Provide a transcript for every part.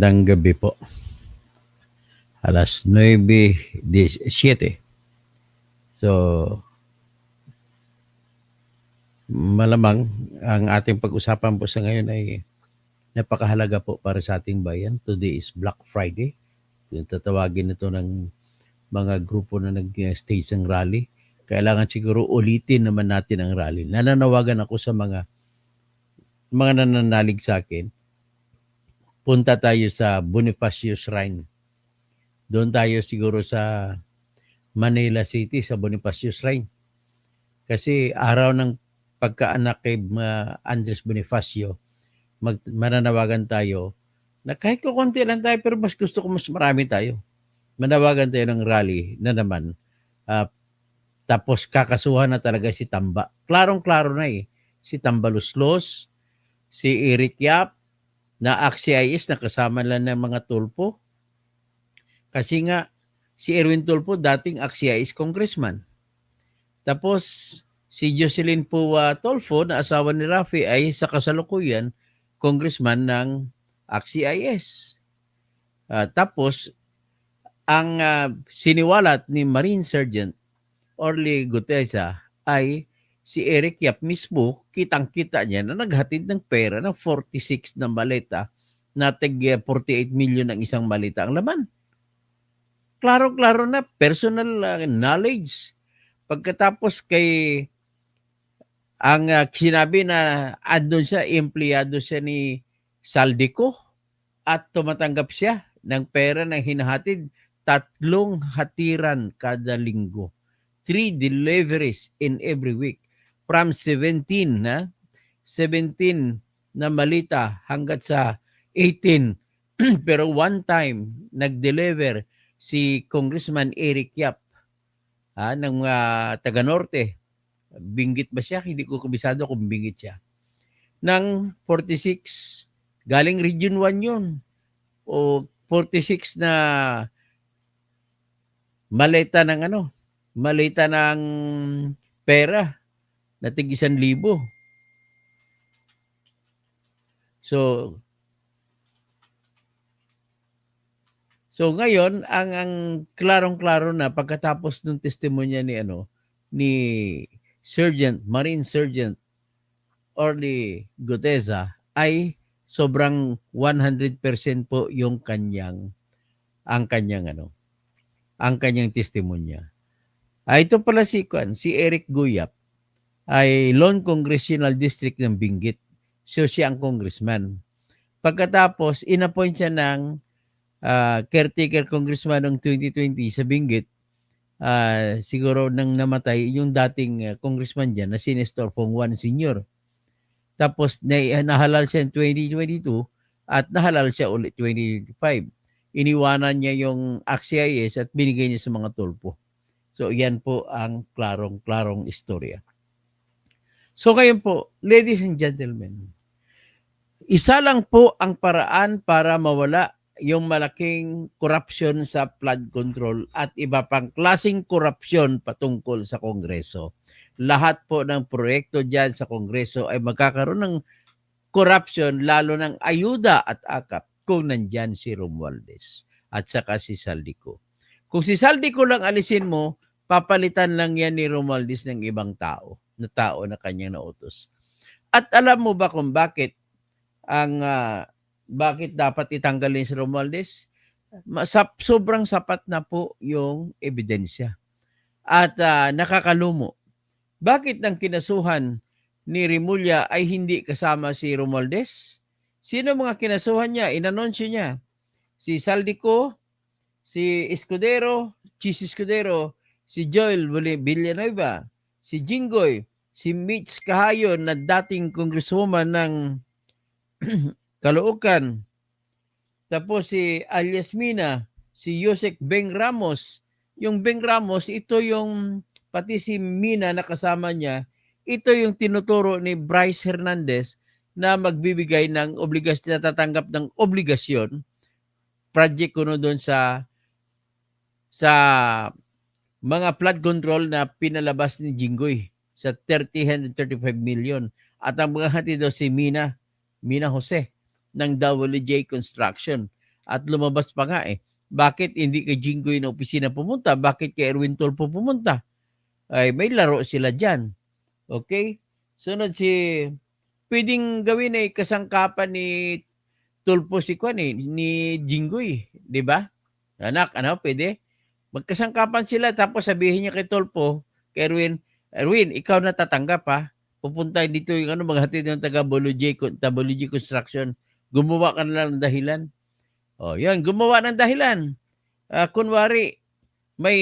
Magandang gabi po. Alas 9:17. So, malamang ang ating pag-usapan po sa ngayon ay napakahalaga po para sa ating bayan. Today is Black Friday. Yung tatawagin ito ng mga grupo na nag-stage ng rally. Kailangan siguro ulitin naman natin ang rally. Nananawagan ako sa mga nananalig sa akin. Punta tayo sa Bonifacio Shrine. Doon tayo siguro sa Manila City, sa Bonifacio Shrine. Kasi araw ng pagkaanak kay Andres Bonifacio, mananawagan tayo na kahit kukunti lang tayo, pero mas gusto ko mas marami tayo. Manawagan tayo ng rally na naman. Tapos kakasuhan na talaga si Tamba. Klarong-klaro na eh. Si Tambaluslos, si Eric Yap, na AXIS na kasama lang ng mga tulpo. Kasi nga, si Erwin Tulfo dating AXIS congressman. Tapos, si Jocelyn Pua Tulfo na asawa ni Rafi ay sa kasalukuyan congressman ng AXIS. Tapos, ang siniwalat ni Marine Sergeant Orly Gutesa ay si Eric Yap mismo, kitang-kita niya na naghatid ng pera ng 46 na maleta na tig 48 million ang isang maleta ang laman. Klaro-klaro na personal knowledge. Pagkatapos kay ang sinabi na andun siya, empleyado siya ni Saldico at tumatanggap siya ng pera na hinahatid 3 hatiran kada linggo. 3 deliveries in every week. From 17 na malita hanggat sa 18. Pero one time, nag-deliver si Congressman Eric Yap ng taga Norte. Binggit ba siya? Hindi ko kabisado kung binggit siya. Ng 46, galing Region 1 yun. O 46 na maleta ng maleta ng pera na tig 1,000. So ngayon ang klarong-klaro na pagkatapos ng testimonya ni Marine Sergeant Orly Gutesa ay sobrang 100% po yung kanyang testimonya. Ito pala si Eric Guyap ay Lone Congressional District ng Benguet. So siya ang congressman. Pagkatapos inappoint siya ng caretaker congressman ng 2020 sa Benguet, siguro nang namatay yung dating congressman dyan na si Nestor Pongwan Sr. Tapos nahalal siya in 2022 at nahalal siya ulit 2025. Iniwanan niya yung AXIS at binigay niya sa mga tulpo. So yan po ang klarong istorya. So ngayon po, ladies and gentlemen, isa lang po ang paraan para mawala yung malaking korupsyon sa flood control at iba pang klaseng korupsyon patungkol sa Kongreso. Lahat po ng proyekto dyan sa Kongreso ay magkakaroon ng korupsyon, lalo ng ayuda at akap kung nandyan si Romualdez at saka si Saldico. Kung si Saldico lang alisin mo, papalitan lang yan ni Romualdez ng ibang tao na kanyang nautos. At alam mo ba kung bakit bakit dapat itanggalin si Romualdez? Sobrang sapat na po yung ebidensya. At nakakalumo. Bakit nang kinasuhan ni Remulla ay hindi kasama si Romualdez? Sino mga kinasuhan niya? Inanunsyo niya. Si Saldico, si Escudero, Chis Escudero, si Joel Villanueva, si Jinggoy, si Mitch Kahayon na dating congresswoman ng Caloocan. Tapos si alias Mina, si Yosek Beng Ramos. Yung Beng Ramos, ito yung pati si Mina na kasama niya, ito yung tinuturo ni Bryce Hernandez na magbibigay ng obligasyon, na tatanggap ng obligasyon, project kuno doon sa mga flood control na pinalabas ni Jinggoy sa 135 million. At ang mga hati daw si Mina Jose ng WJ Construction. at lumabas pa nga eh. Bakit hindi kay Jinggoy na opisina pumunta? Bakit kay Erwin Tulfo pumunta? Ay may laro sila diyan. Okay? Sunod pwedeng gawin ay kasangkapan ni Tulfo si Kwan eh, ni Jinggoy, di ba? Anak, pwede? Magkasangkapan sila tapos sabihin niya kay Tulfo, kay Erwin, ikaw na tatanggap ha. Pupunta dito yung maghatid ng taga Boluji Construction. Gumawa ka na lang ng dahilan. O, yan, gumawa ng dahilan. Kunwari, may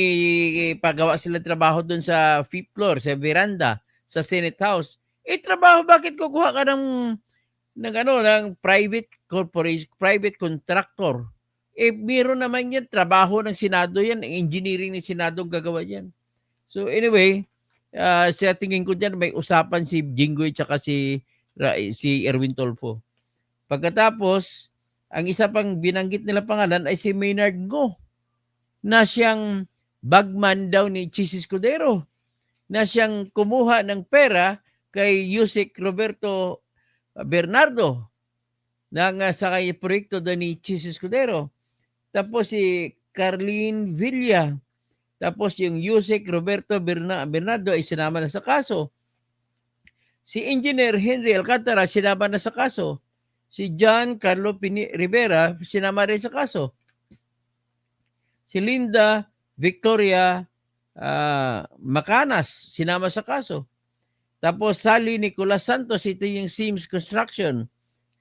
pagawa sila trabaho dun sa fifth floor, sa veranda, sa Senate House. Trabaho, bakit kukuha ka ng private corporation, private contractor? Meron naman yan, trabaho ng Senado yan, engineering ng Senado ang gagawa yan. So anyway, sa tingin ko dyan, may usapan si Jinggoy tsaka si Erwin Tulfo. Pagkatapos, ang isa pang binanggit nila pangalan ay si Maynard Ngo, na siyang bagman daw ni Chis Escudero, na siyang kumuha ng pera kay Yusek Roberto Bernardo sa kay proyekto daw ni Chis Escudero. Tapos si Carlene Villa. Tapos yung Yusek Roberto Bernardo ay sinama na sa kaso. Si Engineer Henry Alcantara sinama na sa kaso. Si John Carlo Rivera sinama rin sa kaso. Si Linda Victoria Macanas sinama sa kaso. Tapos Sally Nicolas Santos, ito yung Sims Construction,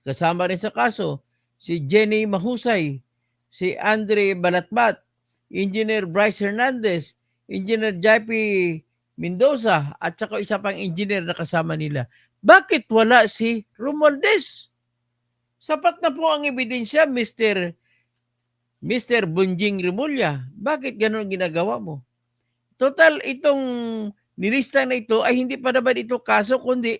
kasama rin sa kaso. Si Jenny Mahusay, si Andre Balatbat, Engineer Bryce Hernandez, Engineer Jappy Mendoza, at saka isa pang engineer na kasama nila. Bakit wala si Romualdez? Sapat na po ang ebidensya, Mr. Bunjing Remulla. Bakit ganun ginagawa mo? Total, itong nilista na ito ay hindi pa naman ito kaso, kundi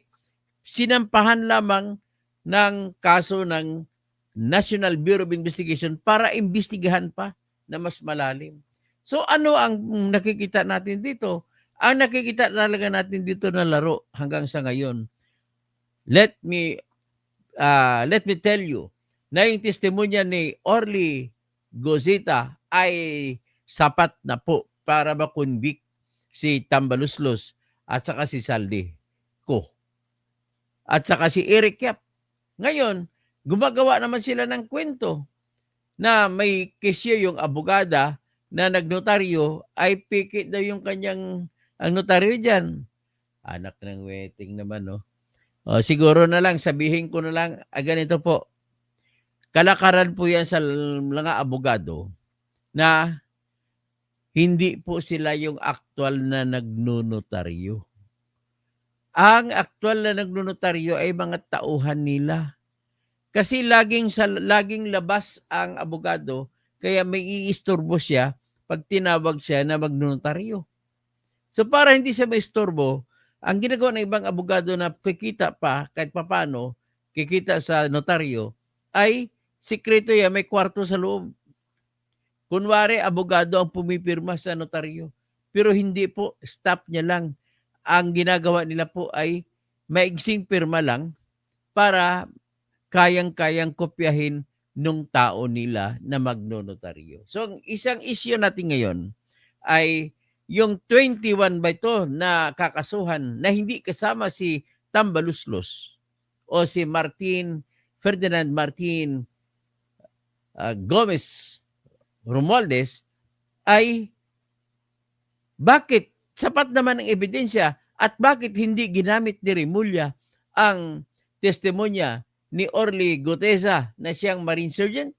sinampahan lamang ng kaso ng National Bureau of Investigation para imbestigahan pa na mas malalim. So ano ang nakikita natin dito? Ang nakikita talaga natin dito na laro hanggang sa ngayon. Let me tell you na yung testimonya ni Orly Gozita ay sapat na po para makonvict si Tambaluslos at saka si Saldi Ko at saka si Eric Yap. Ngayon, gumagawa naman sila ng kwento na may kesyo yung abogada na nagnotaryo ay pikit daw yung kanyang ang notaryo dyan. Anak ng weting naman, no? O, siguro na lang, sabihin ko na lang, ganito po. Kalakaran po yan sa mga abogado na hindi po sila yung aktual na nagnonotaryo. Ang aktual na nagnonotaryo ay mga tauhan nila. Kasi laging labas ang abogado, kaya may iistorbo siya pag tinawag siya na magnotaryo. So para hindi siya maistorbo, ang ginagawa ng ibang abogado na kikita pa kahit papano, kikita sa notaryo, ay sikreto yan, may kwarto sa loob. Kunwari, abogado ang pumipirma sa notaryo. Pero hindi po, staff niya lang. Ang ginagawa nila po ay maigsing pirma lang para kayang-kayang kopyahin nung tao nila na magnonotaryo. So, ang isang issue natin ngayon ay yung 21 ba ito na kakasuhan na hindi kasama si Tambaluslos o si Ferdinand Martin Gomez Romualdez ay bakit sapat naman ang ebidensya at bakit hindi ginamit ni Remulla ang testimonya ni Orly Goteza na siyang Marine Surgeon?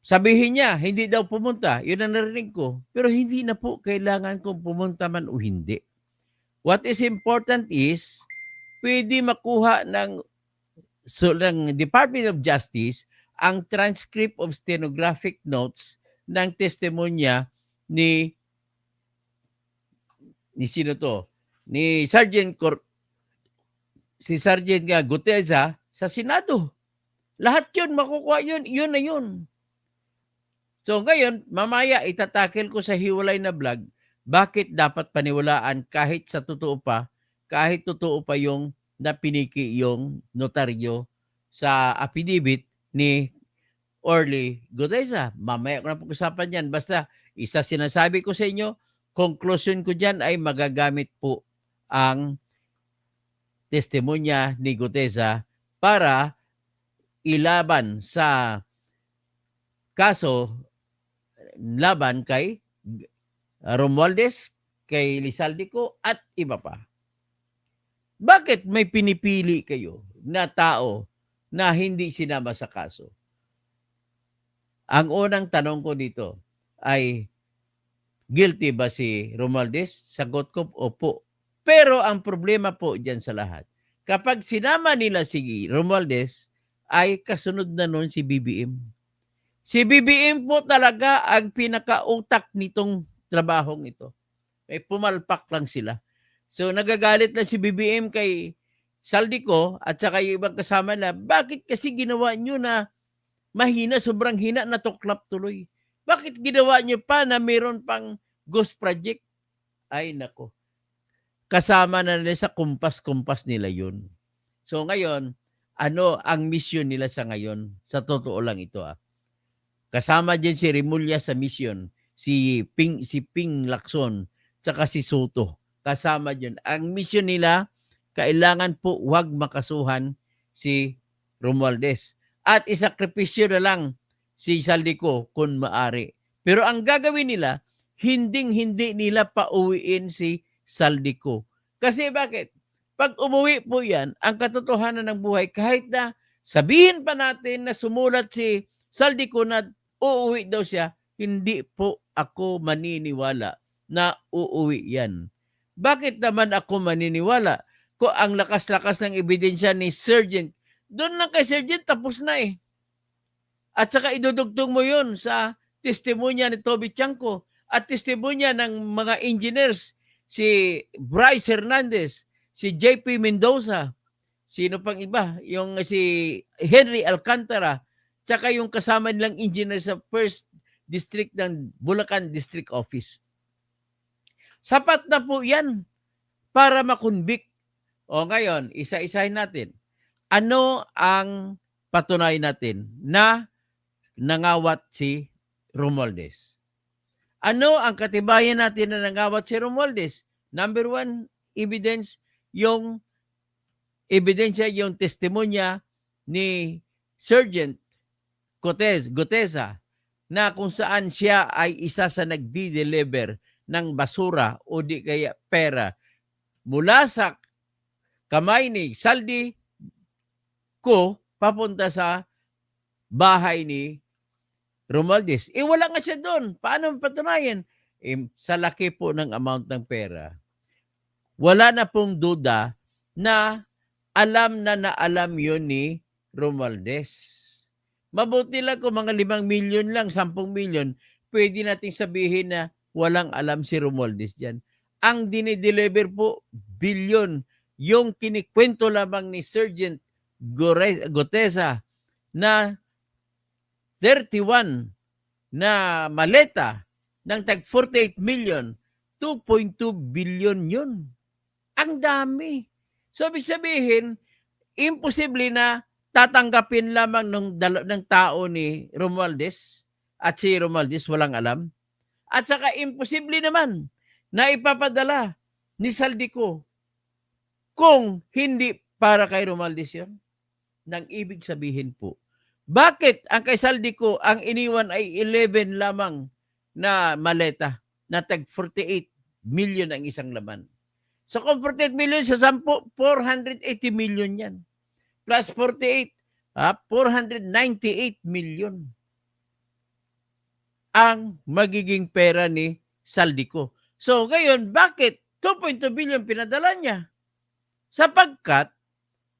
Sabihin niya, hindi daw pumunta. Yun ang narinig ko. Pero hindi na po kailangan kung pumunta man o hindi. What is important is, pwede makuha ng Department of Justice ang transcript of stenographic notes ng testimonya ni sino to? Ni Sergeant Guteza sa Senado. Lahat yun, makukuha yun. Yun na yun. So ngayon, mamaya itatakel ko sa hiwalay na vlog, bakit dapat paniwalaan kahit totoo pa yung napiniki yung notaryo sa affidavit ni Orly Gutesa. Mamaya ko na pag-usapan yan. Basta isa sinasabi ko sa inyo, conclusion ko dyan ay magagamit po ang testimonya ni Gutesa para ilaban sa kaso laban kay Romualdez, kay Lizaldico at iba pa. Bakit may pinipili kayo na tao na hindi sinama sa kaso? Ang unang tanong ko dito ay, guilty ba si Romualdez? Sagot ko, opo. Pero ang problema po dyan sa lahat, kapag sinama nila si Romualdez, ay kasunod na nun si BBM. Si BBM po talaga ang pinakautak nitong trabahong ito. May pumalpak lang sila. So nagagalit lang si BBM kay Saldico at saka yung ibang kasama na, bakit kasi ginawa nyo na mahina, sobrang hina, natuklap tuloy? Bakit ginawa nyo pa na mayroon pang ghost project? Ay nako, kasama na nila sa kumpas-kumpas nila yun. So ngayon, ano ang mission nila sa ngayon? Sa totoo lang ito Kasama din si Remulla sa mission, si Ping Lacson, tsaka si Soto. Kasama din. Ang mission nila, kailangan po wag makasuhan si Romualdez. At isakripisyo na lang si Saldico kung maari. Pero ang gagawin nila, hindi nila pauwiin si Saldico. Kasi bakit? Pag umuwi po yan, ang katotohanan ng buhay, kahit na sabihin pa natin na sumulat si Saldico na uuwi daw siya, hindi po ako maniniwala na uuwi yan. Bakit naman ako maniniwala? Kung ang lakas-lakas ng ebidensya ni Sergeant, doon lang kay Sergeant, tapos na eh. At saka idudugtong mo yun sa testimonya ni Toby Chanco at testimonya ng mga engineers, si Bryce Hernandez, si JP Mendoza, sino pang iba, yung si Henry Alcantara, tsaka yung kasama nilang engineer sa First District ng Bulacan District Office. Sapat na po yan para makonvict. O ngayon, isa-isahin natin. Ano ang patunayan natin na nangawat si Romualdez? Ano ang katibayan natin na nangawat si Romualdez? Number one, evidence, yung ebidensya, yung testimonya ni Sergeant Gutesa na kung saan siya ay isa sa nagdi-deliver ng basura o di kaya pera mula sa kamay ni Saldico papunta sa bahay ni Romualdez. Wala nga siya doon. Paano patunayan? Sa laki po ng amount ng pera, wala na pong duda na alam yun ni Romualdez. Mabuti lang kung mga 5 milyon lang, 10 milyon, pwede nating sabihin na walang alam si Romualdez dyan. Ang dinideliver po, bilyon. Yung kinikwento lamang ni Sergeant Gutesa na 31 na maleta ng tag 48 million, 2.2 billion yun. Ang dami. So, ibig sabihin, imposible na tatanggapin lamang ng tao ni Romualdez at si Romualdez walang alam. At saka imposible naman na ipapadala ni Saldico kung hindi para kay Romualdez yun. Nang ibig sabihin po, bakit ang kay Saldico ang iniwan ay 11 lamang na maleta na tag 48 million ang isang laman? So kung 48 million sa 10, 480 million yan. Plus 48, 498 million ang magiging pera ni Saldico. So ngayon, bakit 2.2 billion pinadala niya? Sapagkat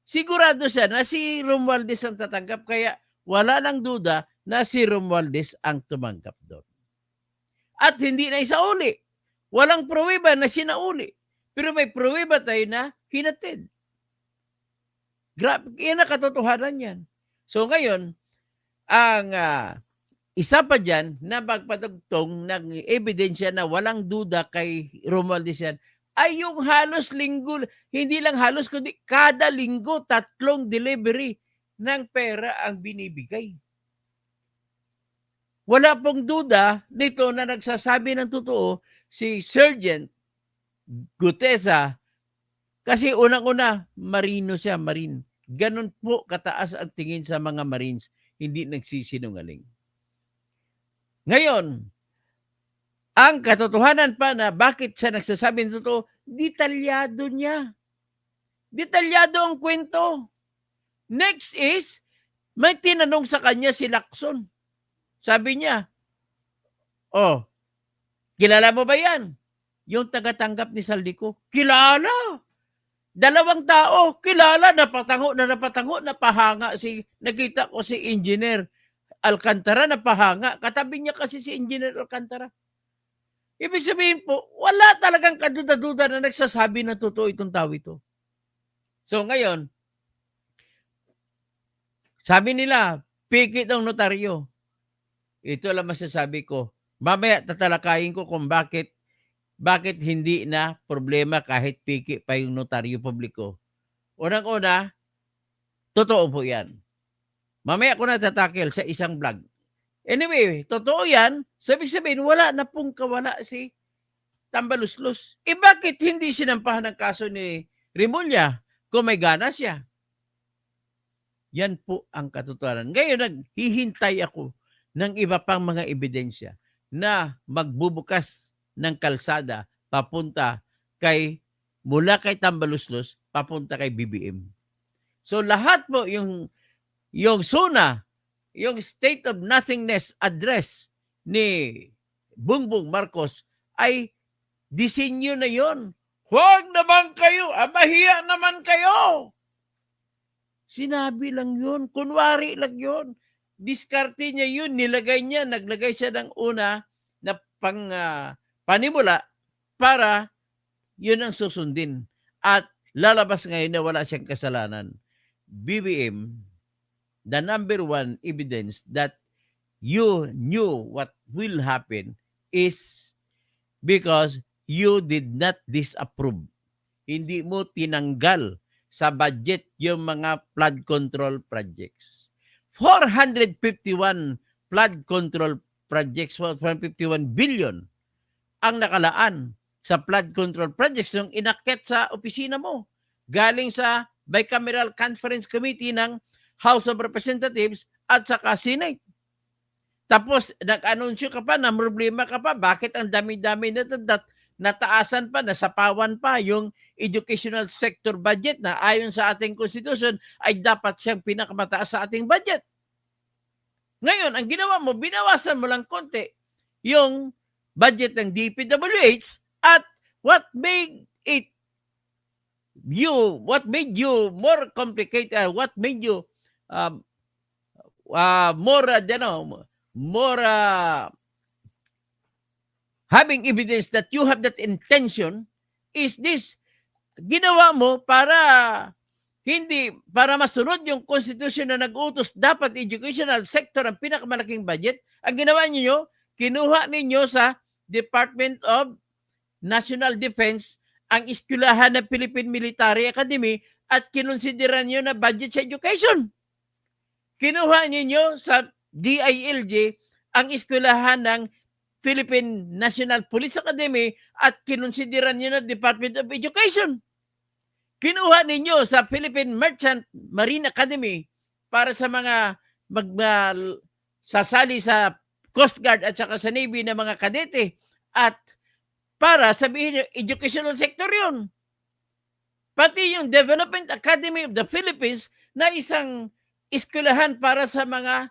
sigurado siya na si Romualdez ang tatanggap, kaya wala nang duda na si Romualdez ang tumanggap doon. At hindi na isauli. Walang pruweba na sinauli. Pero may pruweba tayo na hinatid. Grabe, yan ang katotohanan yan. So ngayon, ang isa pa dyan na magpatugtong ng ebidensya na walang duda kay Romualdez yan, ay yung halos linggo, hindi lang halos, kundi kada linggo, 3 delivery ng pera ang binibigay. Wala pong duda nito na nagsasabi ng totoo si Sergeant Gutesa kasi unang-una, marino siya, marine. Ganun po kataas ang tingin sa mga Marines, hindi nagsisinungaling. Ngayon, ang katotohanan pa na bakit siya nagsasabi ng totoo, detalyado niya. Detalyado ang kwento. Next is, may tinanong sa kanya si Lacson. Sabi niya, oh, kilala mo ba yan? Yung tagatanggap ni Saldico, kilala. 2 tao, kilala, napatango, napahanga nakita ko si Engineer Alcantara, napahanga. Katabi niya kasi si Engineer Alcantara. Ibig sabihin po, wala talagang kaduda-duda na nagsasabi na totoo itong tao ito. So ngayon, sabi nila, pikit ang notaryo. Ito lang masasabi ko. Mamaya tatalakayin ko kung bakit hindi na problema kahit piki pa yung notaryo publiko. Unang-una, totoo po yan. Mamaya ko na tatakil sa isang vlog. Anyway, totoo yan. Sabihin, wala na pong kawala si Tambaluslos. Bakit hindi sinampahan ng kaso ni Remulla kung may gana siya? Yan po ang katotohanan. Ngayon, naghihintay ako ng iba pang mga ebidensya na magbubukas ng kalsada papunta mula kay Tambaluslos papunta kay BBM. So lahat po yung SONA, yung State of Nothingness address ni Bongbong Marcos ay disenyo na yon. Huwag naman kayo, mahiya naman kayo. Sinabi lang yun, kunwari lang yun. Diskarte niya yun, naglagay siya ng una na panimula para yun ang susundin. At lalabas ngayon na wala siyang kasalanan. BBM, the number one evidence that you knew what will happen is because you did not disapprove. Hindi mo tinanggal sa budget yung mga flood control projects. 451 flood control projects, 451 billion ang nakalaan sa flood control projects yung inakyat sa opisina mo. Galing sa Bicameral Conference Committee ng House of Representatives at saka Senate. Tapos nag-anunsyo ka pa na problema ka pa, bakit ang dami-dami na nataasan pa, nasapawan pa yung educational sector budget na ayon sa ating Constitution ay dapat siyang pinakamataas sa ating budget. Ngayon, ang ginawa mo, binawasan mo lang konti yung budget ng DPWH at what made you more complicated, what made you more having evidence that you have that intention is this, ginawa mo para masunod yung Constitution na nag-utos dapat educational sector ang pinakamalaking budget. Ang ginawa niyo, kinuha ninyo sa Department of National Defense ang eskwelahan ng Philippine Military Academy at kinonsideran niyo na budget sa education. Kinuha ninyo sa DILG ang eskwelahan ng Philippine National Police Academy at kinonsideran niyo na Department of Education. Kinuha ninyo sa Philippine Merchant Marine Academy para sa mga sasali sa Coast Guard at saka sa Navy na mga kadete at para sabihin nyo, educational sector yun. Pati yung Development Academy of the Philippines na isang eskwelahan para sa mga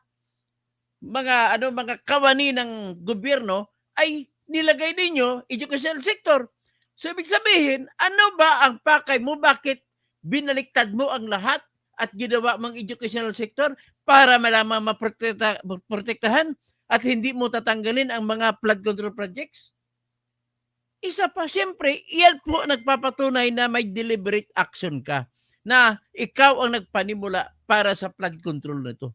kawani ng gobyerno ay nilagay ninyo educational sector. So, ibig sabihin, ano ba ang pakay mo? Bakit binaliktad mo ang lahat at ginawa mong educational sector para malamang maprotektahan at hindi mo tatanggalin ang mga flood control projects? Isa pa, siyempre, iyan po nagpapatunay na may deliberate action ka na ikaw ang nagpanimula para sa flood control na ito.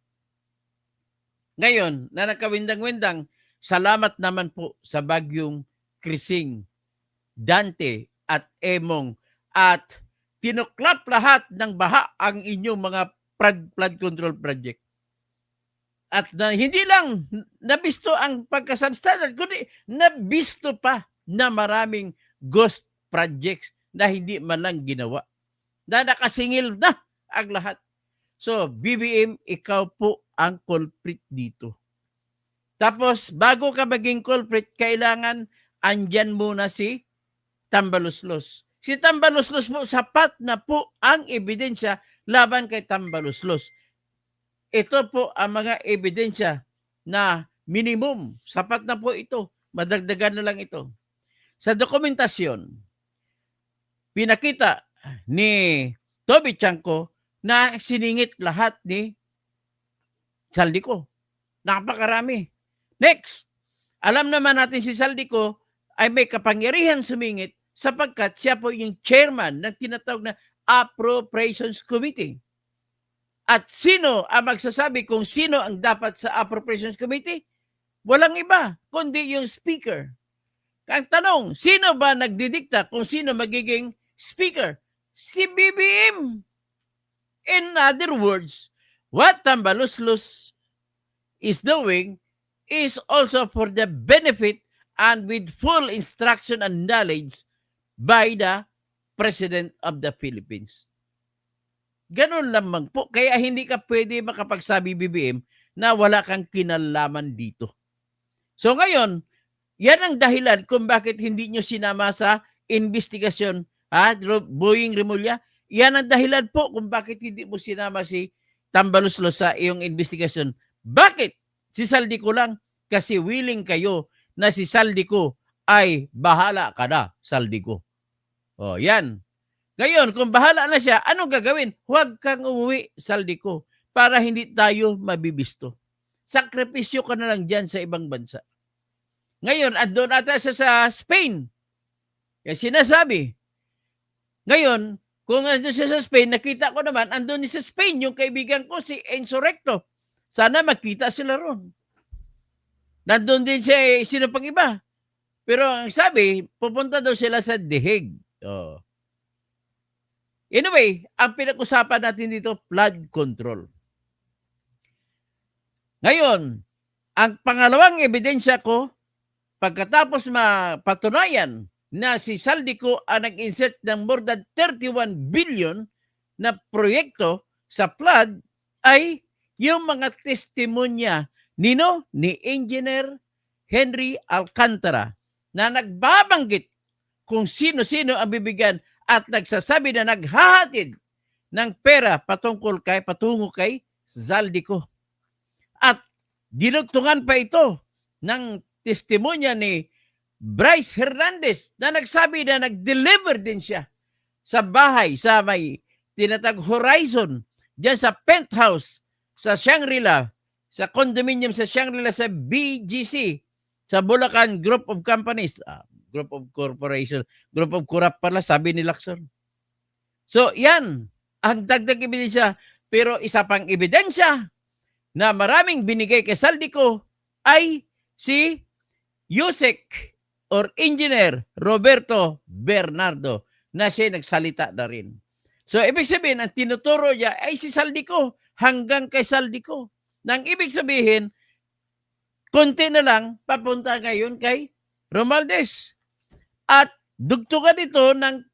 Ngayon, na nakawindang-windang, salamat naman po sa bagyong Krising, Dante at Emong at tinuklap lahat ng baha ang inyong mga flood control project. At hindi lang nabisto ang pagka-substandard, kundi nabisto pa na maraming ghost projects na hindi man lang ginawa. Na nakasingil na ang lahat. So, BBM, ikaw po ang culprit dito. Tapos, bago ka maging culprit, kailangan andyan muna si Tambaluslos. Si Tambaluslos po, sapat na po ang ebidensya laban kay Tambaluslos. Ito po ang mga ebidensya na minimum. Sapat na po ito. Madagdagan na lang ito. Sa dokumentasyon, pinakita ni Toby Chanko na siningit lahat ni Saldico. Napakarami. Next, alam naman natin si Saldico ay may kapangyarihan sumingit sapagkat siya po yung chairman ng tinatawag na Appropriations Committee. At sino ang magsasabi kung sino ang dapat sa Appropriations Committee? Walang iba, kundi yung speaker. Ang tanong, sino ba nagdidikta kung sino magiging speaker? Si BBM. In other words, what Tambaluslos is doing is also for the benefit and with full instruction and knowledge by the President of the Philippines. Ganun lamang po. Kaya hindi ka pwede makapagsabi, BBM, na wala kang kinalaman dito. So ngayon, yan ang dahilan kung bakit hindi nyo sinama sa investigasyon, Boying Remulla. Yan ang dahilan po kung bakit hindi mo sinama si Tambaluslos sa iyong investigasyon. Bakit? Si Saldico lang. Kasi willing kayo na si Saldico ay bahala ka na, Saldico. O, yan. Ngayon, kung bahala na siya, anong gagawin? Huwag kang umuwi, Saldico, para hindi tayo mabibisto. Sakripisyo ka na lang dyan sa ibang bansa. Ngayon, andun ata siya sa Spain. Kaya sinasabi. Ngayon, kung andun siya sa Spain, nakita ko naman, andun sa Spain yung kaibigan ko, si Enzo Recto. Sana magkita sila ron. Nandun din siya, sino pang iba. Pero ang sabi, pupunta daw sila sa The Hague. Oh. Anyway, ang pinag-usapan natin dito, flood control. Ngayon, ang pangalawang ebidensya ko, pagkatapos mapatunayan na si Saldico ang nag-insert ng more than 31 billion na proyekto sa flood, ay yung mga testimonya ni Engineer Henry Alcantara na nagbabanggit kung sino-sino ang bibigyan at nagsasabi na naghahatid ng pera patungo kay Saldico. At dinugtungan pa ito ng testimonya ni Bryce Hernandez na nagsabi na nag-deliver din siya sa bahay sa may tinatag Horizon, dyan sa penthouse sa Shangri-La, sa condominium sa Shangri-La sa BGC, sa Bulacan Group of Companies, Group of Corporation, Group of Corrupt pala, sabi ni Lacson. So, yan ang dagdag ebidensya. Pero isa pang ebidensya na maraming binigay kay Saldico ay si Yusek or Engineer Roberto Bernardo na siya nagsalita na rin. So, ibig sabihin, ang tinuturo niya ay si Saldico hanggang kay Saldico. Nang ibig sabihin, konti na lang papunta ngayon kay Romualdez. At dugtungan ito ng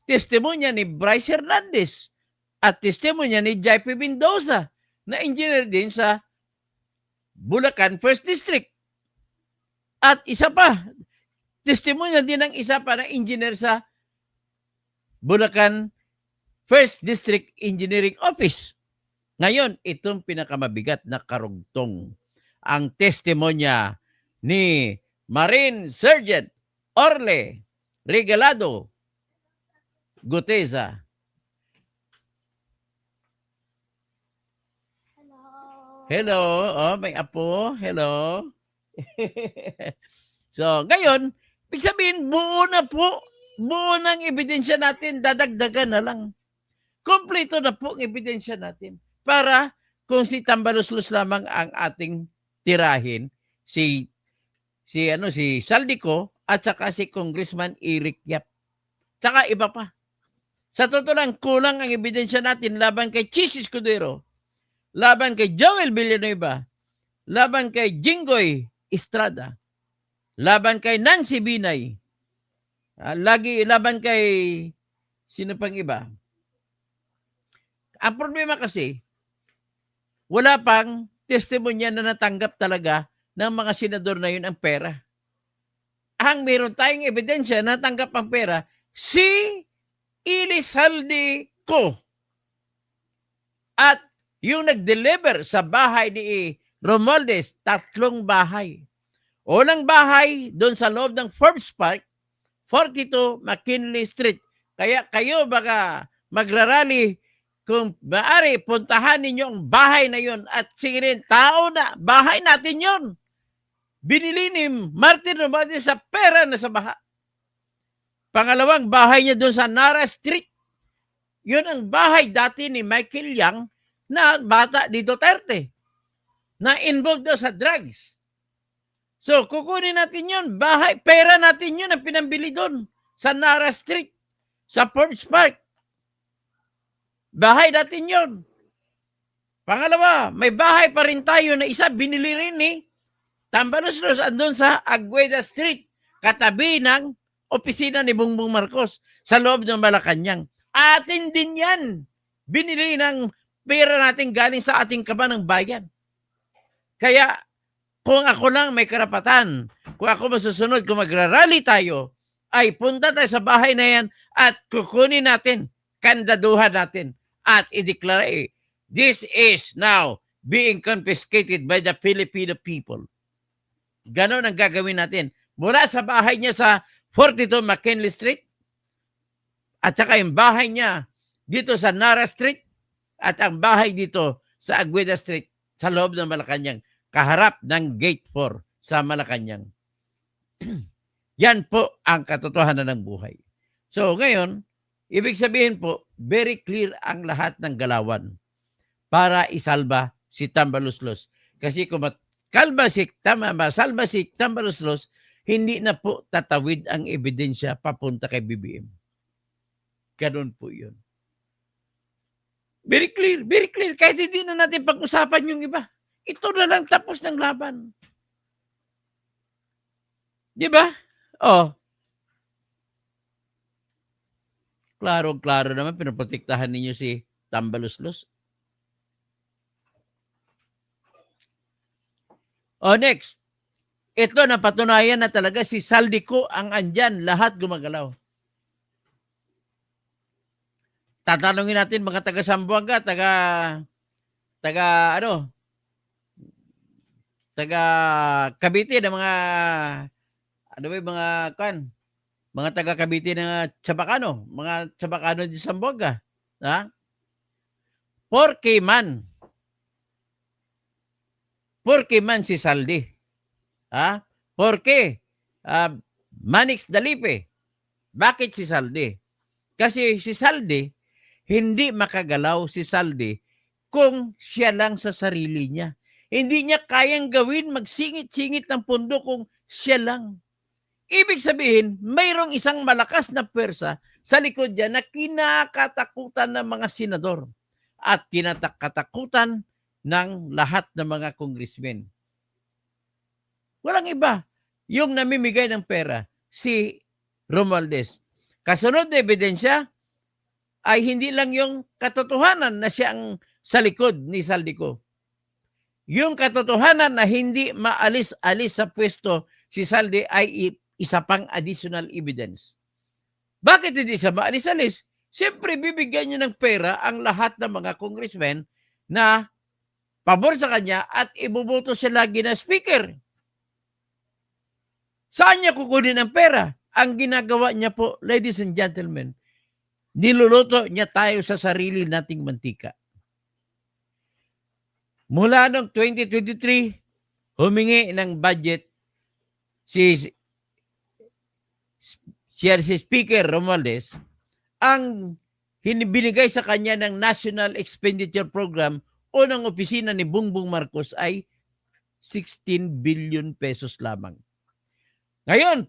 testimonya ni Bryce Hernandez at testimonya ni J.P. Mendoza na engineer din sa Bulacan 1st District. At isa pa, testimonya din ng isa pa na engineer sa Bulacan 1st District Engineering Office. Ngayon, itong pinakamabigat na karugtong. Ang testimonya ni Marine Sergeant Orle Regalado Guteza. Hello. Oh, may apo. Hello. So, ngayon, ibig sabihin, buo na po. Buo ng ebidensya natin. Dadagdagan na lang. Kompleto na po ang ebidensya natin. Para kung si Tambaluslos lamang ang ating tirahin, si Saldico at saka si Congressman Eric Yap. Saka iba pa. Sa totoo lang, kulang ang ebidensya natin laban kay Chis Escudero. laban kay Joel Villanueva, laban kay Jinggoy Estrada, laban kay Nancy Binay, lagi laban kay sino pang iba. Ang problema kasi, wala pang testimonya na natanggap talaga ng mga senador na yun ang pera. Ang meron tayong ebidensya na natanggap ang pera, si Elizalde Co. At yung nag-deliver sa bahay ni Romualdez, 3 bahay. Unang bahay doon sa loob ng Forbes Park, 42 McKinley Street. Kaya kayo baka magrarally, kung maaari, puntahan ninyo ang bahay na yun at sige rin, tao na, bahay natin yun. Binili ni Martin Romualdez sa pera na sa baha. Pangalawang bahay niya doon sa Nara Street. Yun ang bahay dati ni Michael Yang na bata ni Duterte na involved daw sa drugs. So, kukunin natin yun. Bahay, pera natin yun ang pinambili doon sa Nara Street, sa Forbes Park. Bahay natin yun. Pangalawa, may bahay pa rin tayo na isa, binili rin ni Tambaluslos andun sa Agueda Street, katabi ng opisina ni Bongbong Marcos sa loob ng Malacanang. Atin din yan. Binili ng pera natin galing sa ating kaban ng bayan. Kaya, kung ako lang may karapatan, kung ako masusunod, kung magrarally tayo, ay punta tayo sa bahay na yan at kukunin natin, kandaduhan natin, at i-declare, this is now being confiscated by the Filipino people. Ganon ang gagawin natin. Mula sa bahay niya sa 42 McKinley Street, at saka yung bahay niya dito sa Nara Street, at ang bahay dito sa Agueda Street, sa loob ng Malacanang, kaharap ng Gate 4 sa Malacanang. Yan po ang katotohanan ng buhay. So ngayon, ibig sabihin po, very clear ang lahat ng galawan para isalba si Tambaluslos. Kasi kung masalba si Tambaluslos, hindi na po tatawid ang ebidensya papunta kay BBM. Ganun po yun. Very clear, very clear. Kahit hindi na natin pag-usapan yung iba. Ito na lang tapos ng laban. Di ba? Oh. Klaro-klaro naman, pinaprotektahan ninyo si Tambaluslos. Oh, next. Ito, napatunayan na talaga si Saldico ang andyan. Lahat gumagalaw. Tatanungin natin mga taga Zamboanga, taga Cavite na mga taga Cavite na Chabacano, mga Chabacano di Zamboanga, ha? Porke man si Saldi, ha? Porke Manix Dalipe. Bakit si Saldi? Kasi si Saldi, hindi makagalaw si Saldi kung siya lang sa sarili niya. Hindi niya kayang gawin magsingit-singit ng pundo kung siya lang. Ibig sabihin, mayroong isang malakas na pwersa sa likod niya na kinakatakutan ng mga senador at kinakatakutan ng lahat ng mga congressmen. Walang iba. Yung namimigay ng pera, si Romualdez. Kasunod na ebidensya ay hindi lang yung katotohanan na siya ang sa likod ni Saldico. Yung katotohanan na hindi maalis-alis sa pwesto si Saldi ay isa pang additional evidence. Bakit hindi siya maalis-alis? Siyempre, bibigyan niya ng pera ang lahat ng mga congressmen na pabor sa kanya at ibuboto siya lagi na speaker. Saan niya kukunin ang pera? Ang ginagawa niya po, ladies and gentlemen, niluluto niya tayo sa sarili nating mantika. Mula noong 2023, humingi ng budget si Speaker Romualdez. Ang binigay sa kanya ng National Expenditure Program o ng opisina ni Bongbong Marcos ay 16 billion pesos lamang. Ngayon,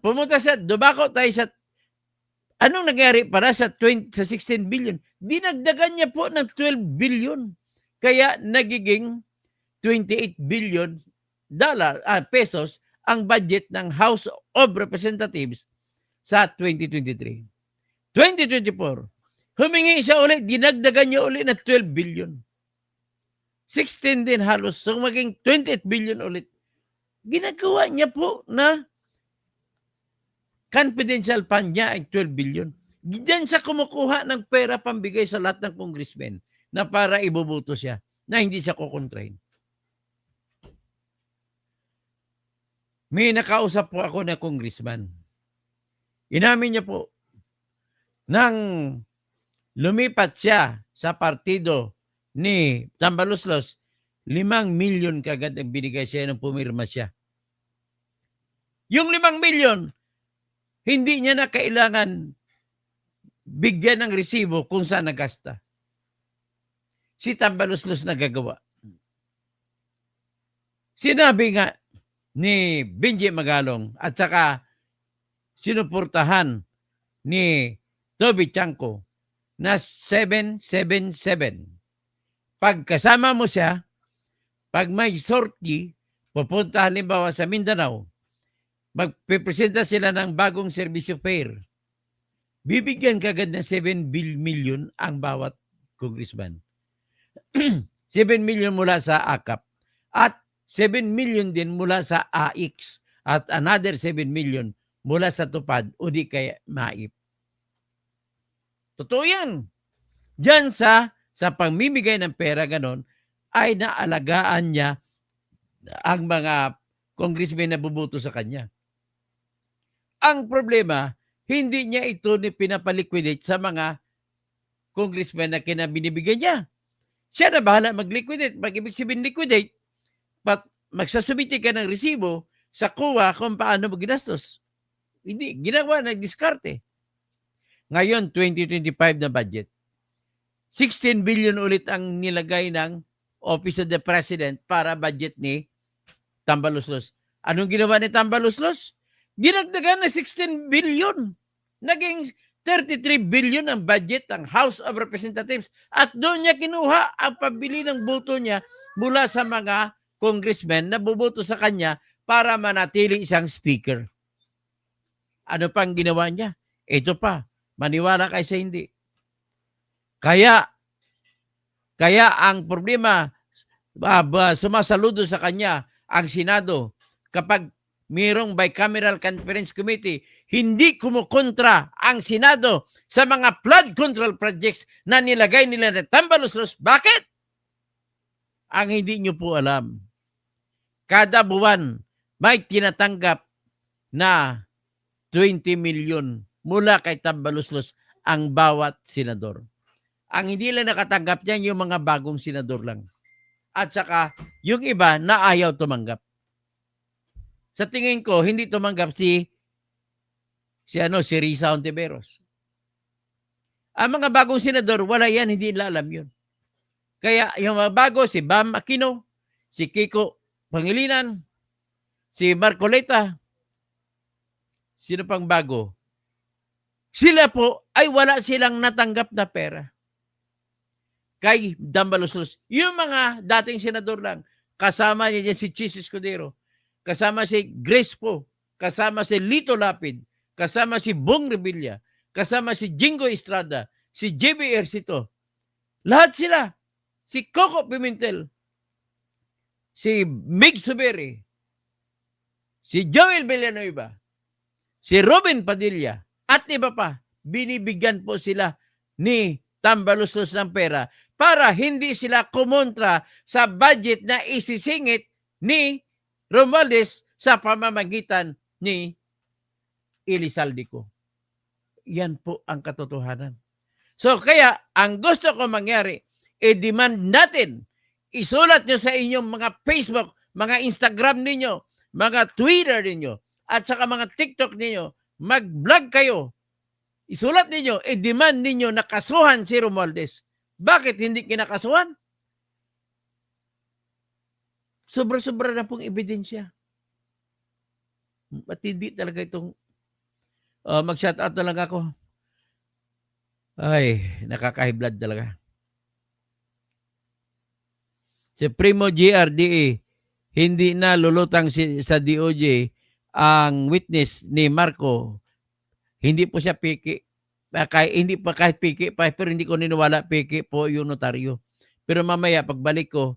dumako tayo sa anong nangyari para sa 16 billion? Dinagdagan niya po ng 12 billion. Kaya nagiging 28 billion pesos ang budget ng House of Representatives sa 2023. 2024, humingi siya ulit, dinagdagan niya ulit na 12 billion. 16 din halos, so maging 28 billion ulit. Ginagawa niya po na confidential fund niya ay 12 billion. Diyan siya kumukuha ng pera pambigay sa lahat ng congressmen na para iboboto siya, na hindi siya kukontrain. May nakausap po ako na congressman. Inamin niya po, nang lumipat siya sa partido ni Tambaluslos, 5 milyon kagad ang binigay siya nung pumirma siya. Yung 5 milyon, hindi niya na kailangan bigyan ng resibo kung saan nagasta. Si Tambaluslos nagagawa. Sinabi nga ni Benji Magalong at saka sinuportahan ni Toby Chanco na 777. Pag kasama mo siya, pag may sortie, pupunta halimbawa sa Mindanao, magpipresenta sila ng bagong serbisyo fare. Bibigyan kagad ng 7 million ang bawat congressman. 7 million mula sa AKAP at 7 million din mula sa AX at another 7 million mula sa TUPAD o di kaya MAIP. Totoo yan. Diyan sa pamimigay ng pera ganon ay naalagaan niya ang mga congressmen na bubuto sa kanya. Ang problema, hindi niya ito pinapaliquidate sa mga congressmen na kinabinibigyan niya. Siya na bahala mag-liquidate. Mag-ibig sabihin liquidate, magsasubiti ka ng resibo sa kuha kung paano mo ginastos. Hindi, ginawa, nag-diskarte. Ngayon, 2025 na budget. 16 billion ulit ang nilagay ng Office of the President para budget ni Tambaluslos. Anong ginawa ni Tambaluslos? Dinagdagan na 16 billion. Naging 33 billion ang budget ng House of Representatives. At doon niya kinuha ang pabili ng boto niya mula sa mga congressmen na buboto sa kanya para manatili isang speaker. Ano pang ginawa niya? Ito pa, maniwala kayo sa hindi. Kaya ang problema, sumasaludo sa kanya ang Senado kapag mayroong bicameral conference committee, hindi kumukontra ang Senado sa mga flood control projects na nilagay nila na Tambaluslos. Bakit? Ang hindi nyo po alam, kada buwan may tinatanggap na 20 million mula kay Tambaluslos ang bawat senador. Ang hindi lang nakatanggap niyan yung mga bagong senador lang. At saka yung iba na ayaw tumanggap. Sa tingin ko, hindi tumanggap si Risa Ontiveros. Ang mga bagong senador, wala yan, hindi nila alam yun. Kaya yung mga bago, si Bam Aquino, si Kiko Pangilinan, si Marcoleta, sino pang bago? Sila po ay wala silang natanggap na pera kay Tambaluslos. Yung mga dating senador lang, kasama niya dyan si Chis Escudero, kasama si Grace Po, kasama si Lito Lapid, kasama si Bong Revilla, kasama si Jingo Estrada, si JB Ercito. Lahat sila. Si Coco Pimentel, si Mig Suberi, si Joel Villanueva, si Robin Padilla, at iba pa, binibigyan po sila ni Tambaluslos ng pera para hindi sila kumontra sa budget na isisingit ni Romualdez sa pamamagitan ni Elizalde. Yan po ang katotohanan. So kaya, ang gusto ko mangyari, i-demand natin, isulat nyo sa inyong mga Facebook, mga Instagram ninyo, mga Twitter ninyo, at saka mga TikTok ninyo, mag-vlog kayo, isulat ninyo, i-demand ninyo na kasuhan si Romualdez. Bakit hindi kinakasuhan? Sobra-sobra na pong ebidensya. At hindi talaga itong mag-shoutout na lang ako. Ay, nakaka-high blood talaga. Supremo GRDA, hindi na lulutang sa DOJ ang witness ni Marco. Hindi po siya piki. Hindi pa kahit piki pa, pero hindi ko niniwala piki po yung notaryo. Pero mamaya pagbalik ko,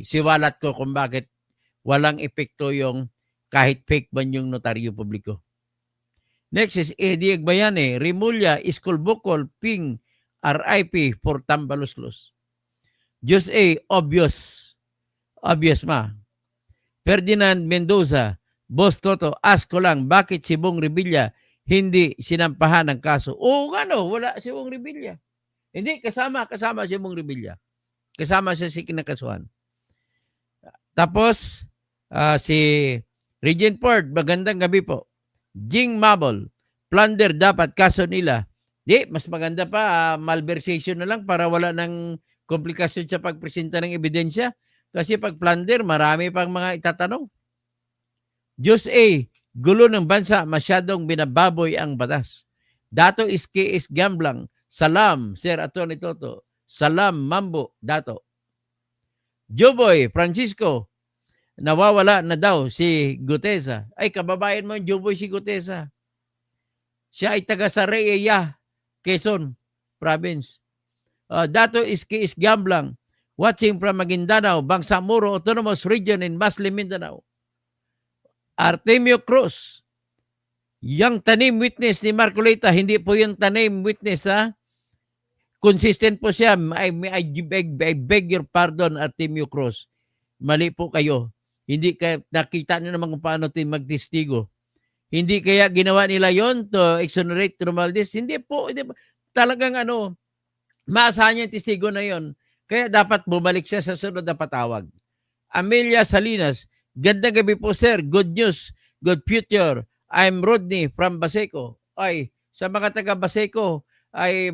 siwalat ko kung bakit walang epekto yung kahit fake man yung notaryo publiko. Next is Eddie Agbayane, Rimulya, Iskol Bukol, Ping, RIP for Tambaluslos. Diyos A, obvious. Obvious ma. Ferdinand Mendoza, Boss Toto, ask ko lang, bakit si Bong Revilla hindi sinampahan ng kaso? Oo nga no, wala si Bong Revilla. Hindi, kasama si Bong Revilla. Kasama siya si kinakasuhan. Tapos, si Regent Ford, magandang gabi po. Jing Mabel, plunder dapat kaso nila. Di, mas maganda pa, malversation na lang para wala ng komplikasyon sa pagpresenta ng ebidensya. Kasi pag plunder, marami pang mga itatanong. Diyos A, gulo ng bansa, masyadong binababoy ang batas. Dato is K.S. Gamblang. Salam, Sir Atty. Toto. Salam, Mambo, Dato. Joboy, Francisco, nawawala na daw si Gutesa. Ay, kababayan mo yung Joboy si Gutesa. Siya ay taga Sareya, Quezon Province. Dato is K.S. Gamblang. Watching from Maguindanao, Bangsamoro Autonomous Region in Muslim Mindanao. Artemio Cruz, yung tanim witness ni Marcolita, hindi po yung tanim witness ha. Consistent po siya. I beg your pardon, Artemio Cruz. Mali po kayo. Hindi kayo, nakita niyo naman kung paano magtistigo. Hindi kaya ginawa nila yon to exonerate Romualdez? Hindi po. Talagang maasahan niya yung testigo na yon. Kaya dapat bumalik siya sa sunod na patawag. Amelia Salinas, gandang gabi po sir. Good news, good future. I'm Rodney from Baseco. Ay, sa mga taga Baseco, ay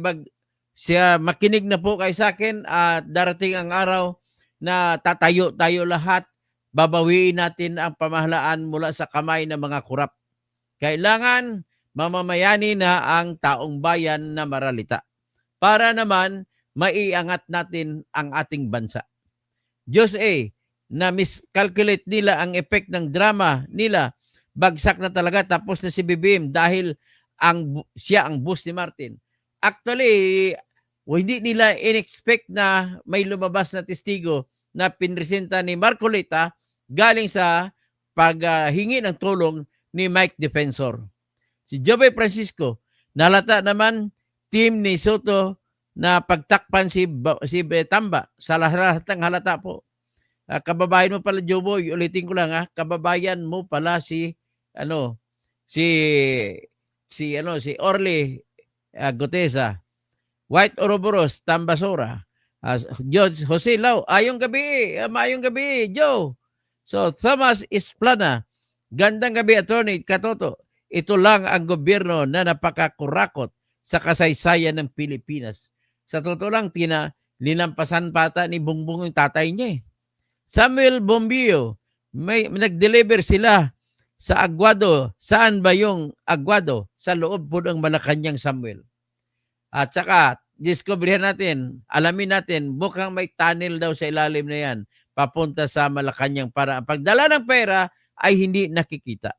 makinig na po kayo sa akin at darating ang araw na tatayo tayo lahat. Babawiin natin ang pamahalaan mula sa kamay ng mga kurap. Kailangan mamamayani na ang taong bayan na maralita para naman maiangat natin ang ating bansa. Diyos A, na miscalculate nila ang effect ng drama nila, bagsak na talaga, tapos na si BBM dahil siya ang boss ni Martin. Actually, hindi nila in-expect na may lumabas na testigo na pinresenta ni Marcolita galing sa paghingi ng tulong ni Mike Defensor. Si Joey Francisco, nalata naman team ni Soto na pagtakpan si Tamba sa lahat ng halata po. Kababayan mo pala, Joboy, ulitin ko lang kababayan mo pala si Orly Gutesa, White Ouroboros, Tambasora, George Jose Lau, mayong gabi, Joe. So, Thomas Isplana, gandang gabi, Attorney Katoto. Ito lang ang gobyerno na napakakurakot sa kasaysayan ng Pilipinas. Sa totoo lang, linampasan pata ni Bongbong yung tatay niya. Samuel Bombio, nag-deliver sila sa Aguado. Saan ba yung Aguado? Sa loob po ng Malacanang, Samuel. At saka, discoveryhan natin, alamin natin, mukhang may tunnel daw sa ilalim na yan, papunta sa Malacanang para pagdala ng pera ay hindi nakikita.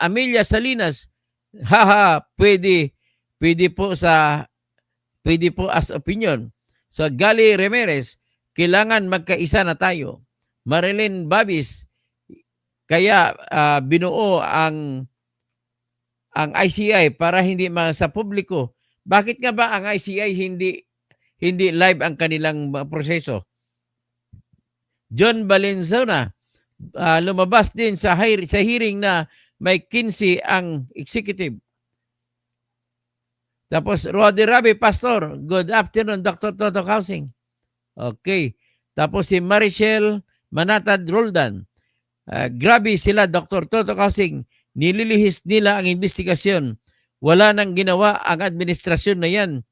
Amelia Salinas, pwede po as opinion. So, Gali Ramirez, kailangan magkaisa na tayo. Marilyn Babis, kaya binuo ang ICI para hindi sa publiko. Bakit nga ba ang ICI hindi live ang kanilang proseso? John Valenzuela, lumabas din sa hearing na may 15 ang executive. Tapos, Roddy Rabi Pastor, good afternoon, Dr. Toto Housing. Okay. Tapos si Marichelle Manatad Roldan, grabe sila, Dr. Toto Housing, nililihis nila ang investigasyon. Wala nang ginawa ang administrasyon na yan.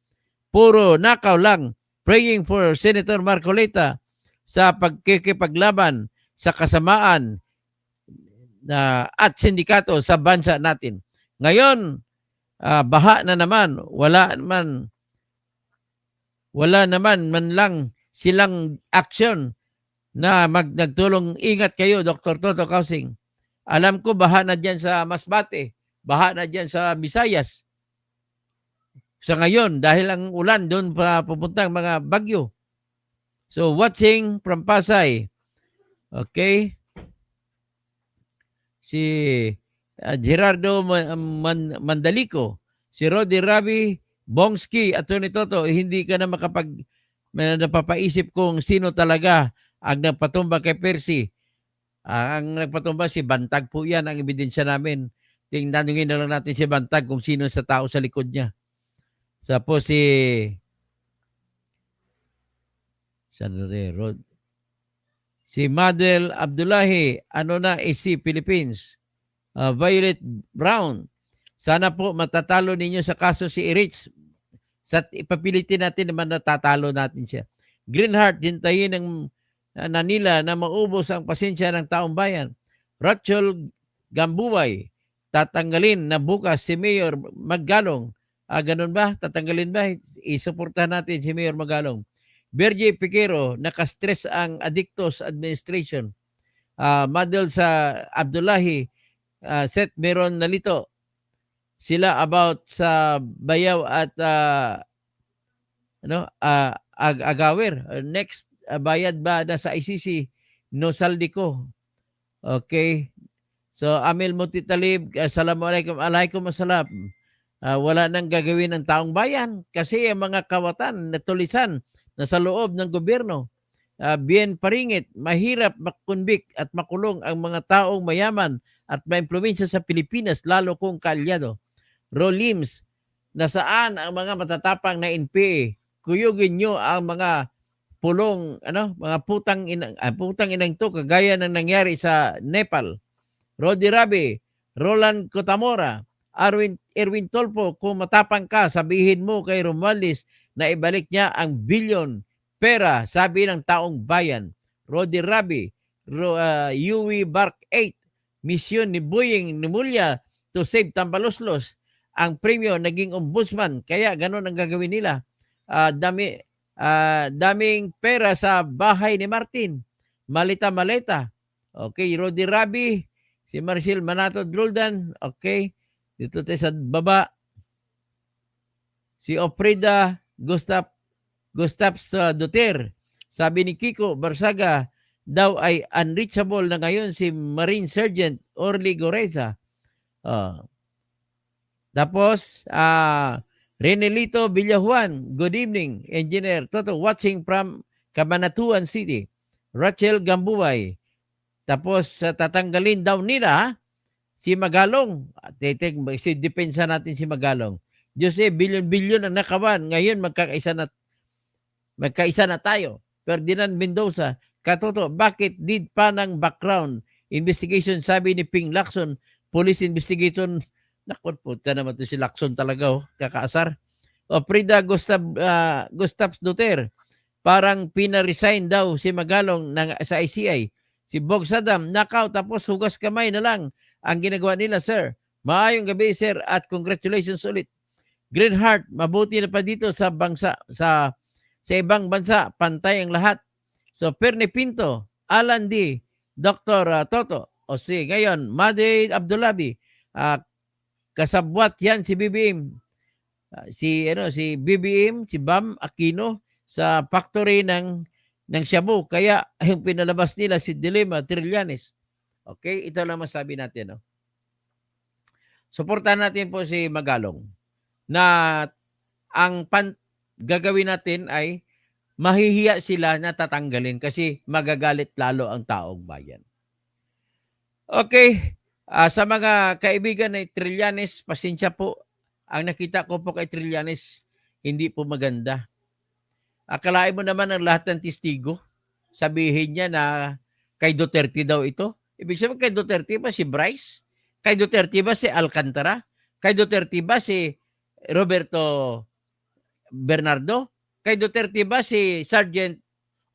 Puro nakaw lang, praying for Senator Marcolita sa pagkikipaglaban sa kasamaan at sindikato sa bansa natin. Ngayon, baha na naman, wala naman man lang silang action na nagtulong. Ingat kayo, Dr. Toto Kausing. Alam ko baha na dyan sa Masbate, baha na dyan sa Visayas. Sa ngayon, dahil ang ulan doon pa pupunta ang mga bagyo. So, watching from Pasay. Okay? Si Gerardo Mandalico, si Rodi Rabi, Bongski, Atty. Toto, hindi ka na napapaisip kung sino talaga ang nagpatumba kay Percy. Ang nagpatumba si Bantag po yan, ang ebidensya namin. Tingnan na lang natin si Bantag kung sino sa tao sa likod niya. Tapos si Madel Abdullahi, AC Philippines. Violet Brown, sana po matatalo ninyo sa kaso si Erich. Ipapilitin natin naman natatalo natin siya. Greenheart, hintayin na nila na maubos ang pasensya ng taong bayan. Rachel Gambuway, tatanggalin na bukas si Mayor Magalong. Ganun ba? Tatanggalin ba? Isuportahan natin si Mayor Magalong. Bergie Piquero, nakastress ang Addictos Administration. Madel sa Abdullahi, Seth Meron Nalito, sila about sa Bayaw at Agawer. Next, bayad ba na sa ICC? No saldi ko. Okay. So, Amil Mutitalib, Assalamualaikum, alaikum assalam. Wala nang gagawin ng taong bayan kasi ang mga kawatan na tulisan na sa loob ng gobyerno. Bien Paringit, mahirap makunbik at makulong ang mga taong mayaman at maimpluwensya sa Pilipinas lalo kung kaalyado. Rolims, nasaan ang mga matatapang na NPA? Kuyugin nyo ang mga mga putang inang to kagaya ng nangyari sa Nepal. Rodi Rabi, Roland Cotamora, Erwin Tolpo, kung matapang ka, sabihin mo kay Romualdez na ibalik niya ang bilyon pera, sabi ng taong bayan. Rodi Rabi, Yui Bark 8, misyon ni Boying Nimulya to save Tambaloslos. Ang premyo naging ombudsman, kaya ganun ang gagawin nila. Daming pera sa bahay ni Martin. Malita-maleta. Okay, Rodi Rabi, si Marcel Manato Druldan, okay. Dito tayo sa baba. Si Ofrida Gustavs Duter. Sabi ni Kiko Barsaga, daw ay unreachable na ngayon si Marine Sergeant Orly Goreza. Tapos, Renelito Villajuan, good evening, Engineer Toto, watching from Cabanatuan City. Rachel Gambuway. Tapos, tatanggalin daw nila si Magalong. Depensa natin si Magalong. Jose, bilyon-bilyon ang nakawan. Ngayon, magkakaisa na tayo. Ferdinand Mendoza, Katoto, bakit did pa ng background investigation, sabi ni Ping Lacson, police investigator. Nakot po, naman ito si Lacson talaga, kakaasar. Frida Gustavs Duter, parang pina-resign daw si Magalong sa ICI. Si Bog Saddam, nakaw, tapos hugas kamay na lang ang ginagawa nila, sir. Maayong gabi, sir, at congratulations ulit. Greenheart, mabuti na pa dito sa ibang bansa, pantay ang lahat. So, Perni Pinto, Alan D, Dr. Toto, ngayon, Made Abdullabi, kasabwat yan si BBM. Si BBM, si Bam Aquino sa factory ng Shabu. Kaya yung pinalabas nila si Dilema Trillanes. Okay, ito lang masabi natin. Suportahan natin po si Magalong na ang gagawin natin ay mahihiya sila na tatanggalin kasi magagalit lalo ang taong bayan. Okay, sa mga kaibigan ni Trillanes, pasensya po. Ang nakita ko po kay Trillanes, hindi po maganda. Akalain mo naman ang lahat ng testigo. Sabihin niya na kay Duterte daw ito. Ibig sabihin kay Duterte ba si Bryce? Kay Duterte ba si Alcantara? Kay Duterte ba si Roberto Bernardo? Kay Duterte ba si Sergeant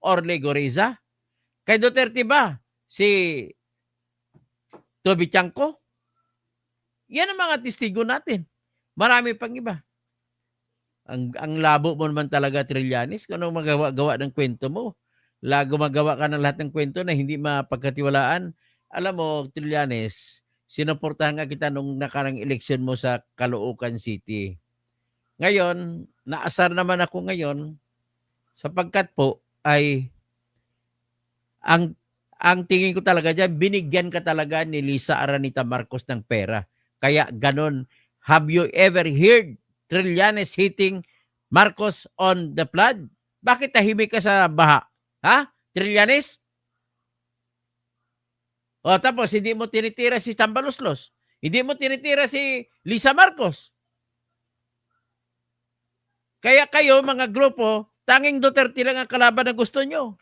Orly Goreza? Kay Duterte ba si Toby Chanco? Yan ang mga testigo natin. Marami pang iba. Ang labo mo naman talaga, Trillanes, kung anong magawa-gawa ng kwento mo. Gumagawa ka ng lahat ng kwento na hindi mapagkatiwalaan. Alam mo, Trillanes, sinuportahan nga kita nung nakarang eleksyon mo sa Caloocan City. Ngayon, naasar naman ako ngayon sapagkat po ay ang tingin ko talaga diyan, binigyan ka talaga ni Lisa Aranita Marcos ng pera. Kaya ganon. Have you ever heard Trillanes hitting Marcos on the flood? Bakit tahimik ka sa baha? Ha? Trillanes? O tapos hindi mo tinitira si Tambaloslos. Hindi mo tinitira si Lisa Marcos. Kaya kayo, mga grupo, tanging Duterte lang ang kalaban na gusto nyo.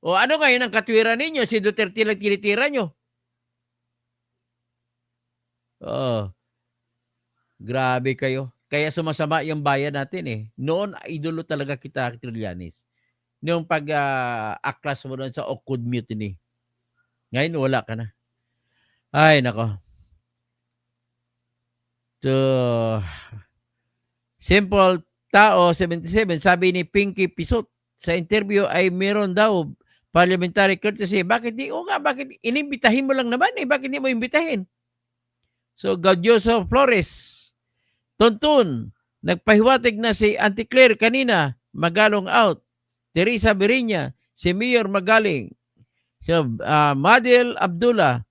O ano ngayon ang katwiran ninyo? Si Duterte lang tinitira nyo. Oh, grabe kayo. Kaya sumasama yung bayan natin eh. Noon, idolo talaga kita, Trillanes. Noong pag-aklas mo doon sa Oakwood Mutiny. Ngayon, wala ka na. Ay, nako. So, Simple Tao 77, sabi ni Pinky Pisot sa interview ay meron daw parliamentary courtesy. Bakit di? O nga, bakit inimbitahin mo lang naman eh? Bakit di mo imbitahin? So, Gaudioso Flores, Tontun, nagpahiwatig na si Auntie Claire kanina, Magalong out. Teresa Berinya, si Mayor Magaling. So, Madil Abdullah,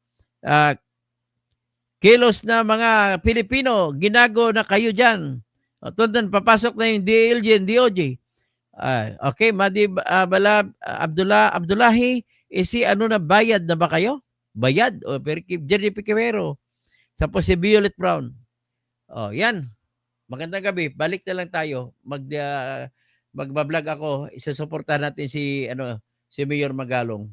kilos na mga Pilipino, ginago na kayo dyan. Tundan, papasok na yung DLG and DOJ. Okay, Abdullahi, si ano na, bayad na ba kayo? Bayad? O, Jerry Piquero. Tapos si Violet Brown. Yan. Magandang gabi. Balik na lang tayo. Magbablog ako. Isusuportahan natin si Mayor Magalong.